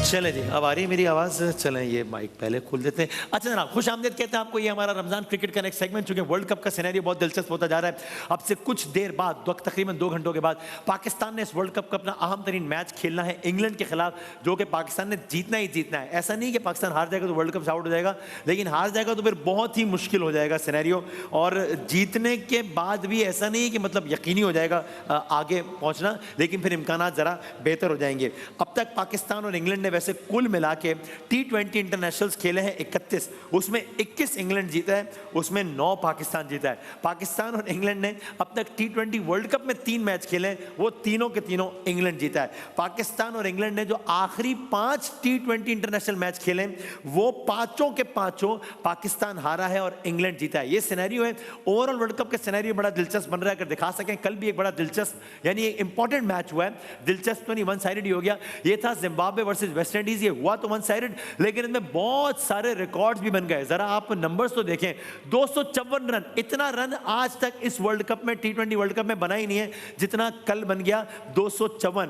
चलें जी, अब आ रही है मेरी आवाज़। चलें ये माइक पहले खोल देते हैं। अच्छा जनाब, खुश आमदीद कहते हैं आपको। ये हमारा रमज़ान क्रिकेट का नेक्स्ट सेगमेंट, चूंकि वर्ल्ड कप का सिनेरियो बहुत दिलचस्प होता जा रहा है। अब से कुछ देर बाद, तकरीबन 2 घंटों के बाद, पाकिस्तान ने इस वर्ल्ड कप का अपना अहम तरीन मैच खेलना है इंग्लैंड के खिलाफ, जो कि पाकिस्तान ने जीतना ही जीतना है। ऐसा नहीं कि पाकिस्तान हार जाएगा तो वर्ल्ड कप से आउट हो जाएगा, लेकिन हार जाएगा तो फिर बहुत ही मुश्किल हो जाएगा सिनेरियो। और जीतने के बाद भी ऐसा नहीं कि मतलब यकीनी हो जाएगा आगे पहुंचना, लेकिन फिर इम्कानात ज़रा बेहतर हो जाएंगे। अब तक पाकिस्तान और इंग्लैंड ने वैसे कुल मिला के T20 इंटरनेशनल्स खेले हैं 31, उसमें 21 इंग्लैंड जीता है, उसमें 9 पाकिस्तान जीता है। पाकिस्तान और इंग्लैंड ने अब तक T20 वर्ल्ड कप में 3 मैच खेले हैं, वो तीनों के तीनों इंग्लैंड जीता है। पाकिस्तान और इंग्लैंड ने जो आखिरी 5 T20 इंटरनेशनल मैच खेले वो पांचों के पांचों पाकिस्तान हारा है और इंग्लैंड जीता है। ये सिनेरियो है। ओवरऑल वर्ल्ड कप का सिनेरियो बड़ा दिलचस्प बन रहा है। अगर दिखा सकें, कल भी एक बड़ा दिलचस्प यानी एक इंपॉर्टेंट मैच हुआ है। दिलचस्प तो नहीं, वन साइडेड ही हो गया। ये था जिम्बाब्वे वर्सेस वेस्ट इंडीज। ये हुआ तो वन साइडेड, लेकिन इसमें बहुत सारे रिकॉर्ड्स भी बन गए। जरा आप नंबर्स तो देखें, 254 रन, इतना रन आज तक इस वर्ल्ड कप में, T20 वर्ल्ड कप में बना ही नहीं है जितना कल बन गया, 254।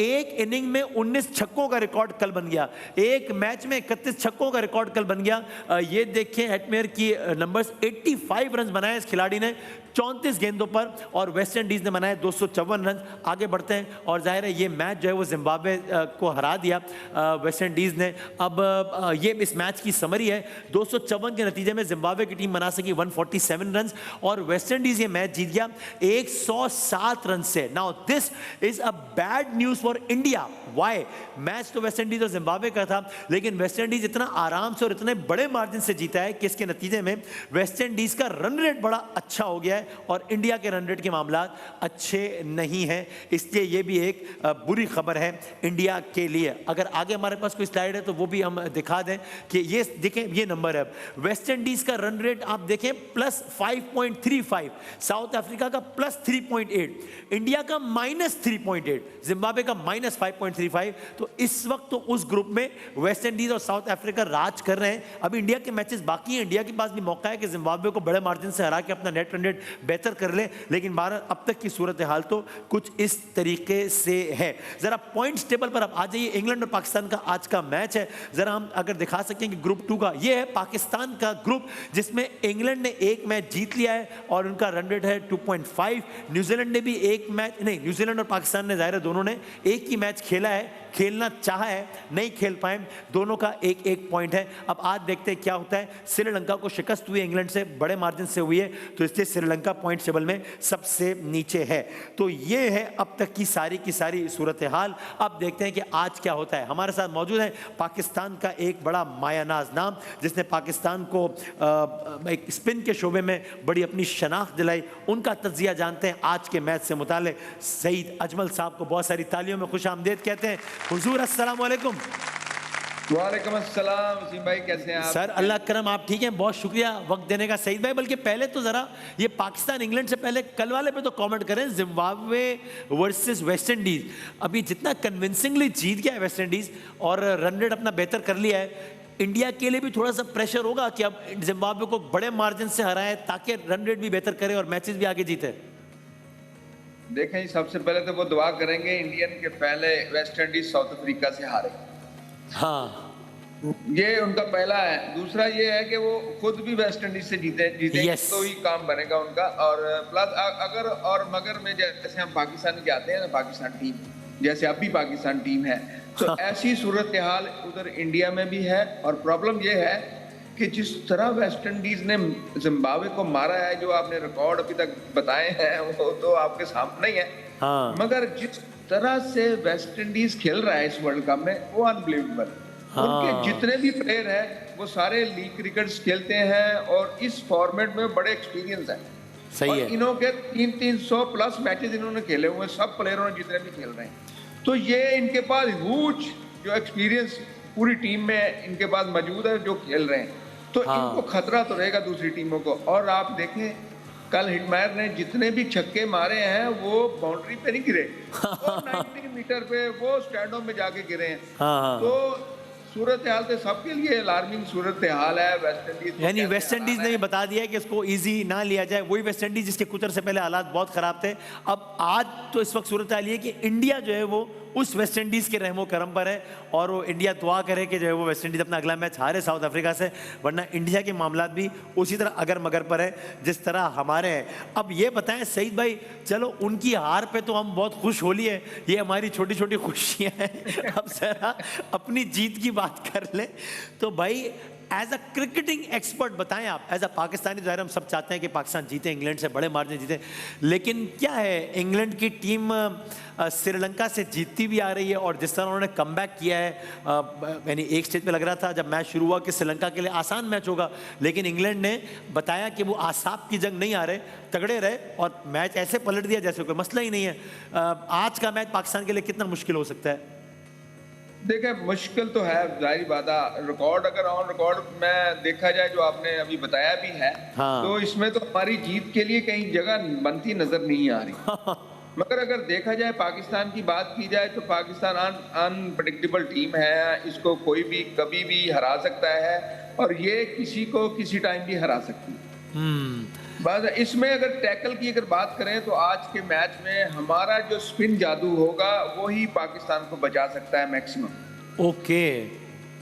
एक इनिंग में 19 छक्कों का रिकॉर्ड कल बन गया। एक मैच में 31 छक्कों का रिकॉर्ड कल बन गया। ये देखें हेटमेयर की नंबर्स, 85 रन बनाए इस खिलाड़ी ने 34 गेंदों पर, और वेस्ट इंडीज ने बनाए 254 रन। आगे बढ़ते हैं, और जाहिर है ये मैच जो है वो जिम्बाब्वे को हरा दिया वेस्ट इंडीज ने। अब ये इस मैच की समरी है। 254 के नतीजे में जिम्बाब्वे की टीम बना सकी 147 रन, और वेस्ट इंडीज ये मैच जीत गया 107 रन से। Now this is a bad news for India. Why? Match तो वेस्ट इंडीज और जिम्बाब्वे का था, लेकिन वेस्ट इंडीज इतना आराम से और इतने बड़े मार्जिन से जीता है कि इसके नतीजे में वेस्ट इंडीज का रन रेट बड़ा अच्छा हो गया है और इंडिया के रन रेट के मामलात अच्छे नहीं हैं। इसलिए ये भी एक बुरी खबर है इंडिया के लिए। अगर आगे हमारे पास कोई स्लाइड है तो वो भी हम दिखा दें कि ये देखें, ये नंबर है वेस्ट इंडीज का रन रेट। आप देखें +5.35, साउथ अफ्रीका का +3.8, इंडिया का -3.8, जिम्बाब्वे का -5.35। तो इस वक्त तो उस ग्रुप में वेस्ट इंडीज और साउथ अफ्रीका राज कर रहे हैं। अभी इंडिया के मैचेस बाकी हैं। इंडिया के पास भी मौका है कि जिम्बाब्वे को बड़े मार्जिन से हरा के अपना नेट रन रेट बेहतर कर ले, लेकिन अब तक की सूरत हाल तो कुछ इस तरीके से है। जरा पॉइंट्स टेबल पर आप आ जाइए। इंग्लैंड और पाकिस्तान का आज का मैच है। जरा हम अगर दिखा सकें कि ग्रुप 2 का ये है पाकिस्तान का ग्रुप, जिसमें इंग्लैंड ने एक मैच जीत लिया है और उनका रन रेट है 2.5। न्यूजीलैंड ने भी एक मैच, नहीं, न्यूजीलैंड और पाकिस्तान ने जाहिर है दोनों ने एक ही मैच खेला है, खेलना चाहा है, नहीं खेल पाए। दोनों का 1-1 पॉइंट है। अब आज देखते हैं क्या होता है। श्रीलंका को शिकस्त हुई इंग्लैंड से, बड़े मार्जिन से हुई है, तो इसलिए श्रीलंका पॉइंट टेबल में सबसे नीचे है। तो ये है अब तक की सारी सूरत हाल। अब देखते हैं कि आज क्या होता है। हमारे साथ मौजूद है पाकिस्तान का एक बड़ा मायानाज नाम, जिसने पाकिस्तान को एक स्पिन के शोबे में बड़ी अपनी शनाख्त दिलाई। उनका तज्जिया जानते हैं आज के मैच से मुताल्लिक। सईद अजमल साहब को बहुत सारी तालियों में खुश आमदीद कहते हैं। हुजूर अस्सलाम वालेकुम। वालेकुम अस्सलाम। वसीम भाई कैसे हैं आप? सर अल्लाह करम, आप ठीक हैं? बहुत शुक्रिया वक्त देने का सईद भाई। बल्कि पहले तो ज़रा ये पाकिस्तान इंग्लैंड से पहले कल वाले पे तो कमेंट करें, जिम्बाब्वे वर्सेस वेस्ट इंडीज़। अभी जितना कन्विंसिंगली जीत गया है वेस्ट इंडीज़ और रन रेट अपना बेहतर कर लिया है, इंडिया के लिए भी थोड़ा सा प्रेशर होगा कि अब जिम्बाब्वे को बड़े मार्जिन से हराए ताकि रन रेट भी बेहतर करे और मैचेस भी आगे जीते। देखें, सबसे पहले तो वो दुआ करेंगे इंडियन के पहले वेस्ट इंडीज साउथ अफ्रीका से हारे। हाँ, ये उनका पहला है। दूसरा ये है कि वो खुद भी वेस्ट इंडीज से जीते yes. तो ही काम बनेगा उनका। और प्लस अगर और मगर में जैसे हम पाकिस्तान के आते हैं ना, पाकिस्तान टीम जैसे अब भी पाकिस्तान टीम है, तो ऐसी सूरत हाल उधर इंडिया में भी है। और प्रॉब्लम ये है कि जिस तरह वेस्ट इंडीज ने जिम्बाब्वे को मारा है, जो आपने रिकॉर्ड अभी तक बताए हैं वो तो आपके सामने ही है। हाँ। मगर जिस तरह से वेस्ट इंडीज खेल रहा है इस वर्ल्ड कप में, वो अनबिलीवेबल। हाँ। उनके जितने भी प्लेयर हैं वो सारे लीग क्रिकेट खेलते हैं और इस फॉर्मेट में बड़े एक्सपीरियंस है। सही है। इन्होंने 300 प्लस मैचेस इन्होंने खेले हुए, सब प्लेयरों ने जितने भी खेल रहे हैं। तो ये इनके पास ह्यूज जो एक्सपीरियंस पूरी टीम में इनके पास मौजूद है जो खेल रहे हैं। तो हाँ। इनको खतरा तो रहेगा दूसरी टीमों को। और आप देखें, कल हिटमायर ने जितने भी छक्के मारे हैं वो बाउंड्री पे नहीं गिरे, वो 90 मीटर पे वो स्टैंडों में जाके गिरे हैं। हाँ। तो सूरत हाल तो सबके लिए अलार्मिंग सूरत हाल है। वेस्ट इंडीज, यानी वेस्ट इंडीज ने भी बता दिया है कि इसको इजी ना लिया जाए। वही वेस्ट इंडीज जिसके कुतर से पहले हालात बहुत खराब थे। अब आज तो इस वक्त सूरत हाल ये कि इंडिया जो है वो उस वेस्ट इंडीज़ के रहमो करम पर है, और वो इंडिया दुआ करे कि जो है वो वेस्ट इंडीज़ अपना अगला मैच हारे साउथ अफ्रीका से, वरना इंडिया के मामलात भी उसी तरह अगर मगर पर है जिस तरह हमारे हैं। अब ये बताएं सईद भाई, चलो उनकी हार पे तो हम बहुत खुश हो लिए, ये हमारी छोटी छोटी खुशियाँ हैं, अब जरा अपनी जीत की बात कर ले। तो भाई एज अ क्रिकेटिंग एक्सपर्ट बताएं आप, एज अ पाकिस्तानी, ज़ाहिर हम सब चाहते हैं कि पाकिस्तान जीते, इंग्लैंड से बड़े मार्जिन जीते, लेकिन क्या है इंग्लैंड की टीम श्रीलंका से जीतती भी आ रही है, और जिस तरह उन्होंने कमबैक किया है, यानी एक स्टेज पे लग रहा था जब मैच शुरू हुआ कि श्रीलंका के लिए आसान मैच होगा, लेकिन इंग्लैंड ने बताया कि वो आसाब की जंग नहीं आ रहे, तगड़े रहे और मैच ऐसे पलट दिया जैसे कोई मसला ही नहीं है। आज का मैच पाकिस्तान के लिए कितना मुश्किल हो सकता है? देखिए मुश्किल तो है, जाहिर बात है। रिकॉर्ड अगर ऑन रिकॉर्ड में देखा जाए जो आपने अभी बताया भी है, हाँ। तो इसमें तो हमारी जीत के लिए कहीं जगह बनती नजर नहीं आ रही। मगर अगर देखा जाए पाकिस्तान की बात की जाए तो पाकिस्तान अनप्रेडिक्टेबल टीम है, इसको कोई भी कभी भी हरा सकता है और ये किसी को किसी टाइम भी हरा सकती है। बस इसमें अगर टैकल की अगर बात करें तो आज के मैच में हमारा जो स्पिन जादू होगा वही पाकिस्तान को बचा सकता है मैक्सिमम। ओके।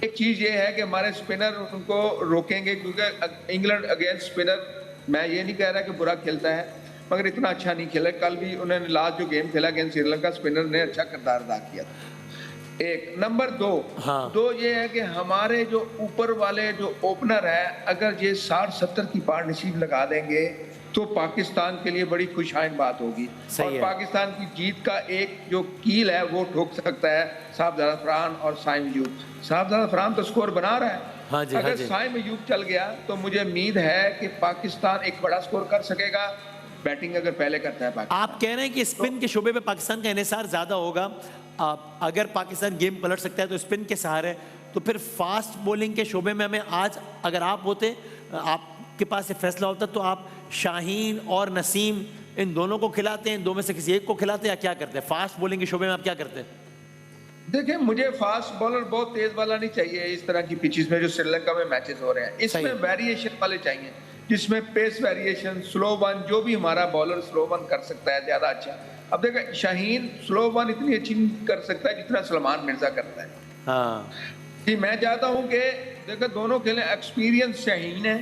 एक चीज ये है कि हमारे स्पिनर उनको रोकेंगे, क्योंकि इंग्लैंड अगेंस्ट स्पिनर मैं ये नहीं कह रहा कि बुरा खेलता है, मगर इतना अच्छा नहीं खेला। कल भी उन्होंने लास्ट जो गेम खेला अगेंस्ट श्रीलंका, स्पिनर ने अच्छा किरदार अदा किया। एक नंबर दो, हाँ। दो ये है कि हमारे जो ऊपर वाले जो ओपनर है, अगर ये 60-70 की पार्टनरशिप लगा देंगे तो पाकिस्तान के लिए बड़ी खुशहाइन बात होगी। सही और है। पाकिस्तान की जीत का एक जो कील है वो ठोक सकता है साहबजादा फरहान और साइम अयूब। साहबजादा फरहान तो स्कोर बना रहा है, हाँ जी, हाँ अगर जी। साइम अयूब चल गया तो मुझे उम्मीद है कि पाकिस्तान एक बड़ा स्कोर कर सकेगा, बैटिंग अगर पहले करता है पाकिस्तान। आप कह रहे हैं कि स्पिन के शोबे पे पाकिस्तान का इन्हिसार ज्यादा होगा, अगर पाकिस्तान गेम पलट सकता है तो स्पिन के सहारे, तो फिर फास्ट बॉलिंग के शोबे में हमें आज अगर आप होते, आपके पास ये फैसला होता, तो आप शाहीन और नसीम इन दोनों को खिलाते हैं, दो में से किसी एक को खिलाते हैं, या क्या करते हैं? फास्ट बॉलिंग के शोबे में आप क्या करते हैं? देखिए मुझे फास्ट बॉलर बहुत तेज वाला नहीं चाहिए इस तरह की पिचेस में जो श्रीलंका में मैचेस हो रहे हैं। इसमें वेरिएशन वाले चाहिए, जिसमें पेस वेरिएशन, स्लो वन, जो भी हमारा बॉलर स्लो वन कर सकता है ज्यादा अच्छा। अब देखो शाहीन स्लो वन इतनी अच्छी नहीं कर सकता है जितना सलमान मिर्जा करता है। हाँ जी, मैं चाहता हूं कि देखो दोनों खेले, एक्सपीरियंस शाहीन है,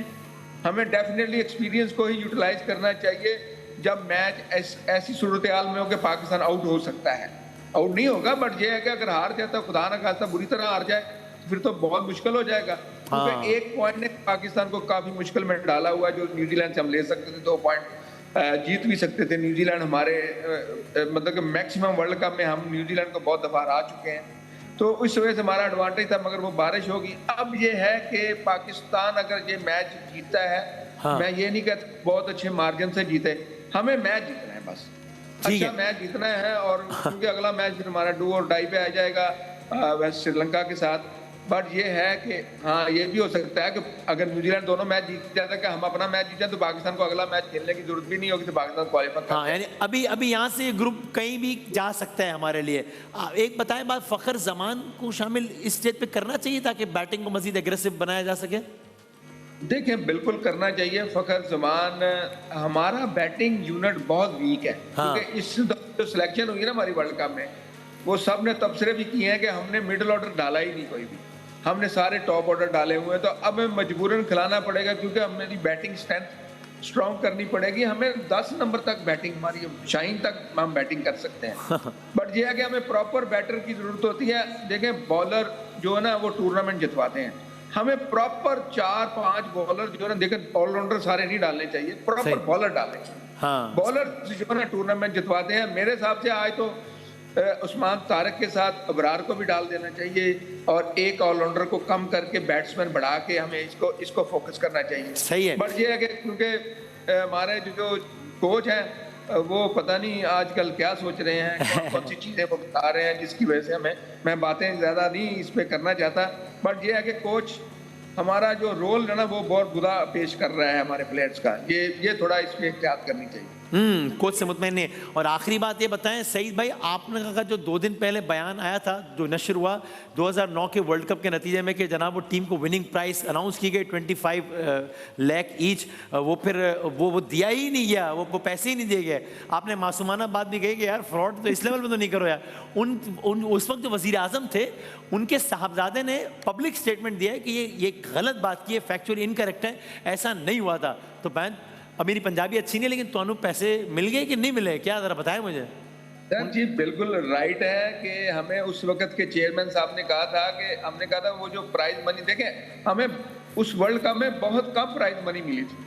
हमें डेफिनेटली एक्सपीरियंस को ही यूटिलाइज करना चाहिए। जब मैच ऐसी सूरत हाल में हो कि पाकिस्तान आउट हो सकता है, आउट नहीं होगा बट ये है कि अगर हार जाता, खुदा ना खास्ता बुरी तरह हार जाए, फिर तो बहुत मुश्किल हो जाएगा। हाँ। क्योंकि एक पॉइंट ने पाकिस्तान को काफी मुश्किल में डाला हुआ है, जो न्यूजीलैंड से हम ले सकते थे, 2 पॉइंट जीत भी सकते थे। न्यूजीलैंड हमारे मतलब कि मैक्सिमम वर्ल्ड कप में हम न्यूजीलैंड को बहुत दफा हरा चुके हैं, तो इस वजह से हमारा एडवांटेज था, मगर वो बारिश होगी। अब ये है कि पाकिस्तान अगर ये मैच जीतता है, हाँ। मैं ये नहीं कहता बहुत अच्छे मार्जिन से जीते, हमें मैच जीतना है बस, ठीक अच्छा है। मैच जीतना है। और क्योंकि अगला मैच फिर हमारा डू और डाई पे आ जाएगा वेस्ट श्रीलंका के साथ। बट ये है कि हाँ, ये भी हो सकता है कि अगर न्यूजीलैंड दोनों मैच जीत जाता है कि हम अपना मैच जीत जाए, तो पाकिस्तान को अगला मैच खेलने की जरूरत भी नहीं होगी, तो पाकिस्तान क्वालिफाई कर हाँ, यानी अभी अभी यहाँ से ग्रुप कहीं भी जा सकता है हमारे लिए। एक बताएं बात, फखर जमान को शामिल इस स्टेज पे करना चाहिए ताकि बैटिंग को मजीद एग्रेसिव बनाया जा सके? देखिए बिल्कुल करना चाहिए। फखर जमान, हमारा बैटिंग यूनिट बहुत वीक है। हाँ। क्योंकि इस जो सिलेक्शन हुई ना हमारी वर्ल्ड कप में, वो सब ने तबसरे भी किए हैं कि हमने मिडिल ऑर्डर डाला ही नहीं कोई भी, हमने सारे टॉप ऑर्डर डाले हुए हैं। तो अब हमें मजबूरन खिलाना पड़ेगा, क्योंकि हमें बैटिंग स्ट्रेंथ स्ट्रॉन्ग करनी पड़ेगी। हमें 10 नंबर तक बैटिंग, हमारी शाहीन तक हम बैटिंग कर सकते हैं। बट ये है कि हमें प्रॉपर बैटर की जरूरत होती है। देखें बॉलर जो है ना वो टूर्नामेंट जितवाते हैं, हमें प्रॉपर 4-5 बॉलर जो है ना, देखें ऑलराउंडर सारे नहीं डालने चाहिए, प्रॉपर बॉलर डालें। हाँ। बॉलर जो है ना टूर्नामेंट जितवाते हैं। मेरे हिसाब से आज तो उस्मान तारिक के साथ अबरार को भी डाल देना चाहिए, और एक ऑलराउंडर को कम करके बैट्समैन बढ़ा के हमें इसको फोकस करना चाहिए। सही है। बट ये है कि क्योंकि हमारे जो कोच हैं वो पता नहीं आजकल क्या सोच रहे हैं, कौन कौन सी चीजें वो बता रहे हैं, जिसकी वजह से मैं बातें ज्यादा नहीं इस पे करना चाहता। बट ये है कि कोच हमारा जो रोल है ना वो बहुत बुरा पेश कर रहा है हमारे प्लेयर्स का, ये थोड़ा इसमें एहतियात करनी चाहिए। कोच से मुतमईन नहीं है। और आखिरी बात ये बताएं सईद भाई, आपने कहा जो 2 दिन पहले बयान आया था जो नशर हुआ 2009 के वर्ल्ड कप के नतीजे में कि जनाब वो टीम को विनिंग प्राइस अनाउंस की गई 25 लाख ईच, वो फिर वो दिया ही नहीं गया, वो पैसे ही नहीं दिए गए। आपने मासूमाना बात भी कही कि यार फ्रॉड तो इस लेवल में तो नहीं करो यार। उस वक्त जो वजीर आजम थे उनके साहबजादे ने पब्लिक स्टेटमेंट दिया है कि ये गलत बात की है, फैक्चुअली इनकरेक्ट है, ऐसा नहीं हुआ था। तो बहन अब मेरी पंजाबी अच्छी नहीं, लेकिन तो पैसे मिल गए कि नहीं मिले, क्या जरा बताएं मुझे। सर जी बिल्कुल राइट है कि हमें उस वक्त के चेयरमैन साहब ने कहा था कि हमने कहा था वो जो प्राइज मनी देखें, हमें उस वर्ल्ड कप में बहुत कम प्राइज मनी मिली थी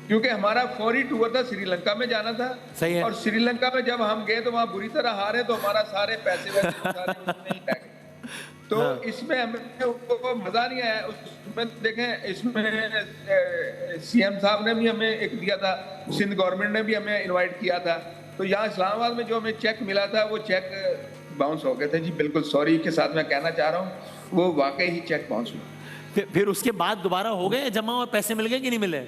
क्योंकि हमारा फौरी टूर था, श्रीलंका में जाना था। सही है। और श्रीलंका में जब हम गए तो वहाँ बुरी तरह हारे तो हमारा सारे पैसे सारे नहीं लगे। तो इसमें हमें वो मजा नहीं आया। उसमें देखें, इसमें सीएम साहब ने भी हमें एक दिया था, सिंध गवर्नमेंट ने भी हमें इनवाइट किया था। तो यहाँ इस्लामाबाद में जो हमें चेक मिला था वो चेक बाउंस हो गए थे जी। बिल्कुल सॉरी के साथ मैं कहना चाह रहा हूँ, वो वाकई ही चेक बाउंस हुआ। फिर उसके बाद दोबारा हो गए जमा और पैसे मिल गए कि नहीं मिले?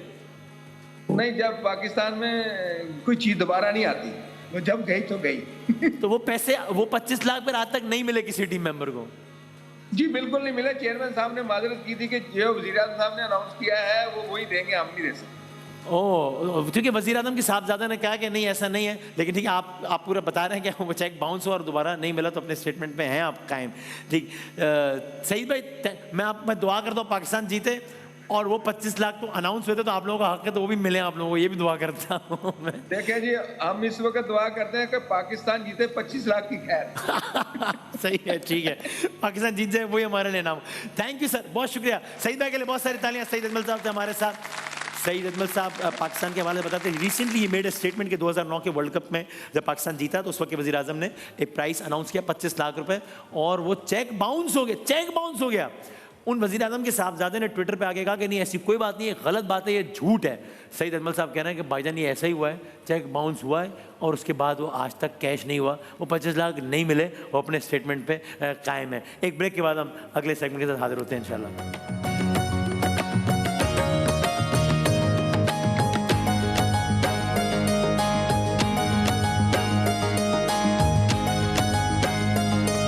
नहीं, जब पाकिस्तान में कोई चीज दोबारा नहीं आती, वो जब गई तो गई। तो वो पैसे, वो 25 लाख फिर आज तक नहीं मिले किसी टीम मेंबर को? जी बिल्कुल नहीं मिले। चेयरमैन साहब ने माजरत की थी कि जो वज़ीर आज़म साहब ने अनाउंस किया है वो वही देंगे, हम नहीं दे सकते। ओह, क्योंकि वज़ीर आज़म के साहबजादा ने कहा कि नहीं ऐसा नहीं है, लेकिन ठीक है आप पूरा बता रहे हैं कि वो चेक बाउंस हुआ और दोबारा नहीं मिला, तो अपने स्टेटमेंट पे हैं आप कायम। ठीक, सईद भाई मैं दुआ करता हूँ पाकिस्तान जीते और वो 25 लाख तो अनाउंस हुए थे, तो आप लोगों का हक है तो वो भी मिले आप लोगों को, ये भी दुआ करता हूँ मैं। देखिए जी, हम इस वक्त दुआ करते हैं कि पाकिस्तान जीते, 25 लाख की खैर। सही है, ठीक है, पाकिस्तान जीत जाए वही हमारे लिए नाम। थैंक यू सर, बहुत शुक्रिया। सईद भाई के लिए बहुत सारी तालियां। सईद अजमल साहब थे हमारे साथ। सईद अजमल साहब पाकिस्तान के हवाले से बताते हैं, recently he made a statement कि 2009 के वर्ल्ड कप में जब पाकिस्तान जीता तो उस वक्त के वज़ीर आज़म ने एक प्राइस अनाउंस किया 25 लाख रुपए, और वो चेक बाउंस हो गया, चेक बाउंस हो गया। उन वज़ीर आज़म के साहबजादे ने ट्विटर पे आके कहा कि नहीं ऐसी कोई बात नहीं है, गलत बात है, ये झूठ है। सईद अजमल साहब कह रहे हैं कि भाईजान ये ऐसा ही हुआ है, चेक बाउंस हुआ है और उसके बाद वो आज तक कैश नहीं हुआ, वो 25 लाख नहीं मिले, वो अपने स्टेटमेंट पे कायम है। एक ब्रेक के बाद हम अगले सेगमेंट के साथ हाजिर होते हैं इंशाल्लाह।